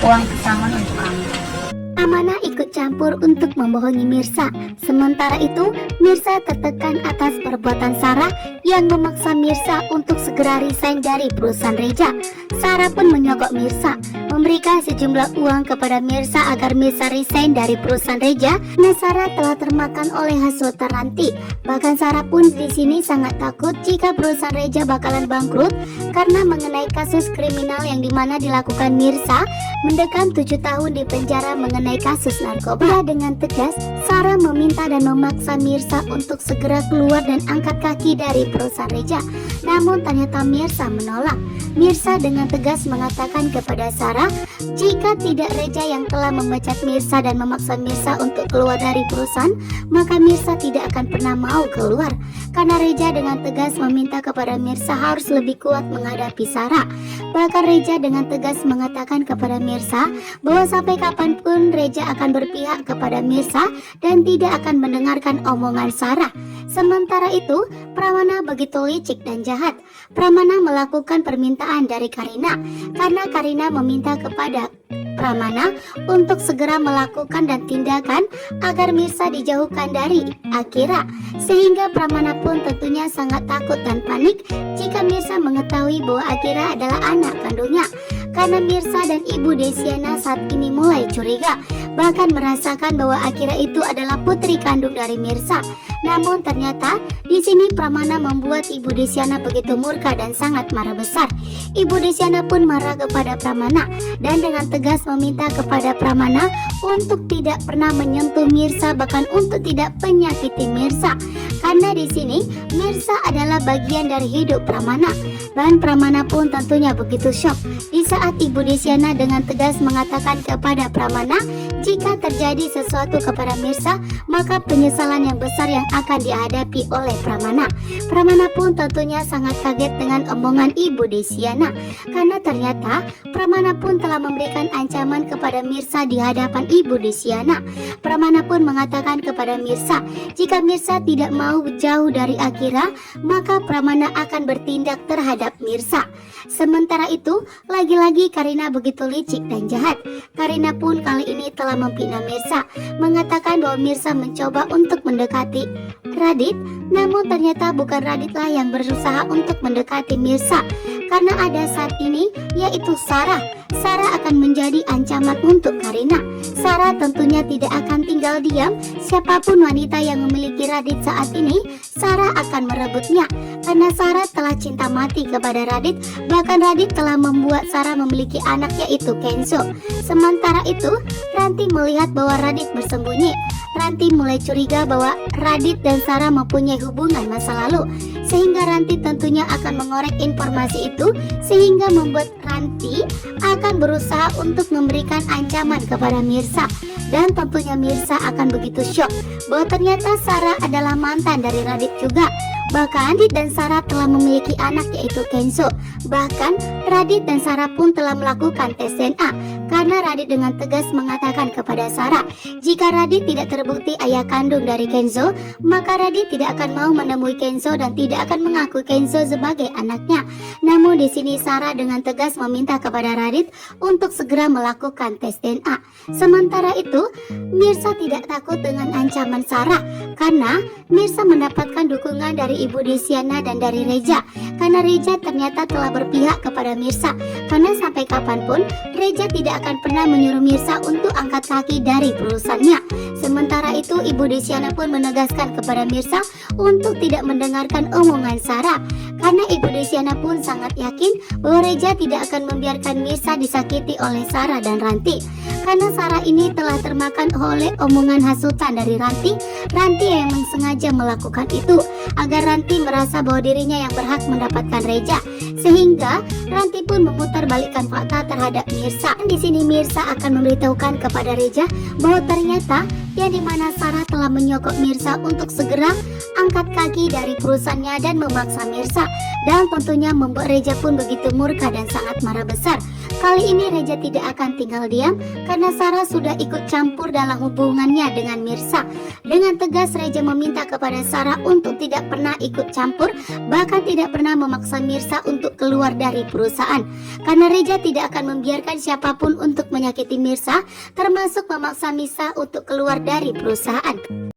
uang pesangon untuk kamu. Amanah ikut campur untuk membohongi Mirsa. Sementara itu, Mirsa tertekan atas perbuatan Sarah yang memaksa Mirsa untuk segera resign dari perusahaan Reja. Sarah pun menyogok Mirsa, memberikan sejumlah uang kepada Mirsa agar Mirsa resign dari perusahaan Reja. Nah, Sarah telah termakan oleh hasutan Ranti. Bahkan Sarah pun di sini sangat takut jika perusahaan Reja bakalan bangkrut karena mengenai kasus kriminal yang dimana dilakukan Mirsa mendekam 7 tahun di penjara mengenai kasus narkoba. Dengan tegas, Sarah meminta dan memaksa Mirsa untuk segera keluar dan angkat kaki dari perusahaan Reja. Namun ternyata Mirsa menolak. Mirsa dengan tegas mengatakan kepada Sarah, jika tidak Reja yang telah memecat Mirsa dan memaksa Mirsa untuk keluar dari perusahaan, maka Mirsa tidak akan pernah mau keluar. Karena Reja dengan tegas meminta kepada Mirsa harus lebih kuat menghadapi Sarah. Bahkan Reja dengan tegas mengatakan kepada Mirsa bahwa sampai kapanpun Reja akan berpihak kepada Mirsa dan tidak akan mendengarkan omongan Sarah. Sementara itu, Pramana begitu licik dan jahat. Pramana melakukan permintaan dari Karina karena Karina meminta kepada Pramana untuk segera melakukan dan tindakan agar Mirsa dijauhkan dari Akira. Sehingga Pramana pun tentunya sangat takut dan panik jika Mirsa mengetahui bahwa Akira adalah anak kandungnya. Karena Mirsa dan Ibu Desiana saat ini mulai curiga, bahkan merasakan bahwa Akira itu adalah putri kandung dari Mirsa. Namun ternyata di sini Pramana membuat Ibu Desiana begitu murka dan sangat marah besar. Ibu Desiana pun marah kepada Pramana dan dengan tegas meminta kepada Pramana untuk tidak pernah menyentuh Mirsa, bahkan untuk tidak menyakiti Mirsa. Karena di sini Mirsa adalah bagian dari hidup Pramana. Dan Pramana pun tentunya begitu shock di saat Ibu Desiana dengan tegas mengatakan kepada Pramana jika terjadi sesuatu kepada Mirsa, maka penyesalan yang besar yang akan dihadapi oleh Pramana. Pramana pun tentunya sangat kaget dengan omongan Ibu Desiana, karena ternyata Pramana pun telah memberikan ancaman kepada Mirsa di hadapan Ibu Desiana. Pramana pun mengatakan kepada Mirsa, jika Mirsa tidak mau jauh dari Akira, maka Pramana akan bertindak terhadap Mirsa. Sementara itu, lagi-lagi Karina begitu licik dan jahat. Karina pun kali ini telah memfitnah Mirsa, mengatakan bahwa Mirsa mencoba untuk mendekati Radit, namun ternyata bukan Raditlah yang berusaha untuk mendekati Mirsa. Karena ada saat ini, yaitu Sarah. Sarah akan menjadi ancaman untuk Karina. Sarah tentunya tidak akan tinggal diam. Siapapun wanita yang memiliki Radit saat ini, Sarah akan merebutnya. Karena Sarah telah cinta mati kepada Radit. Bahkan Radit telah membuat Sarah memiliki anak, yaitu Kenzo. Sementara itu, Ranti melihat bahwa Radit bersembunyi. Ranti mulai curiga bahwa Radit dan Sarah mempunyai hubungan masa lalu. Sehingga Ranti tentunya akan mengorek informasi itu, sehingga membuat Ranti akan berusaha untuk memberikan ancaman kepada Mirsa. Dan tentunya Mirsa akan begitu shock bahwa ternyata Sarah adalah mantan dari Radit juga. Bahkan Radit dan Sarah telah memiliki anak, yaitu Kenzo. Bahkan Radit dan Sarah pun telah melakukan tes DNA. Karena Radit dengan tegas mengatakan kepada Sarah, jika Radit tidak terbukti ayah kandung dari Kenzo, maka Radit tidak akan mau menemui Kenzo dan tidak akan mengakui Kenzo sebagai anaknya. Namun di sini Sarah dengan tegas meminta kepada Radit untuk segera melakukan tes DNA. Sementara itu, Mirsa tidak takut dengan ancaman Sarah karena Mirsa mendapatkan dukungan dari Ibu Desiana dan dari Reja. Karena Reja ternyata telah berpihak kepada Mirsa. Karena sampai kapanpun Reja tidak akan pernah menyuruh Mirsa untuk angkat kaki dari perusahaannya. Sementara itu Ibu Desiana pun menegaskan kepada Mirsa untuk tidak mendengarkan omongan Sarah. Karena Ibu Desiana pun sangat yakin bahwa Reja tidak akan membiarkan Mirsa disakiti oleh Sarah dan Ranti. Karena Sarah ini telah termakan oleh omongan hasutan dari Ranti. Ranti yang sengaja melakukan itu agar Ranti merasa bahwa dirinya yang berhak mendapatkan Reja. Sehingga Ranti pun memutarbalikkan fakta terhadap Mirsa. Di sini Mirsa akan memberitahukan kepada Reja bahwa ternyata yang dimana Sarah telah menyogok Mirsa untuk segera angkat kaki dari perusahaannya dan memaksa Mirsa. Dan tentunya membuat Reja pun begitu murka dan sangat marah besar. Kali ini Reja tidak akan tinggal diam karena Sarah sudah ikut campur dalam hubungannya dengan Mirsa. Dengan tegas Reja meminta kepada Sarah untuk tidak pernah ikut campur, bahkan tidak pernah memaksa Mirsa untuk keluar dari perusahaan. Karena Reja tidak akan membiarkan mengizinkan siapapun untuk menyakiti Mirsa, termasuk memaksa Mirsa untuk keluar dari perusahaan.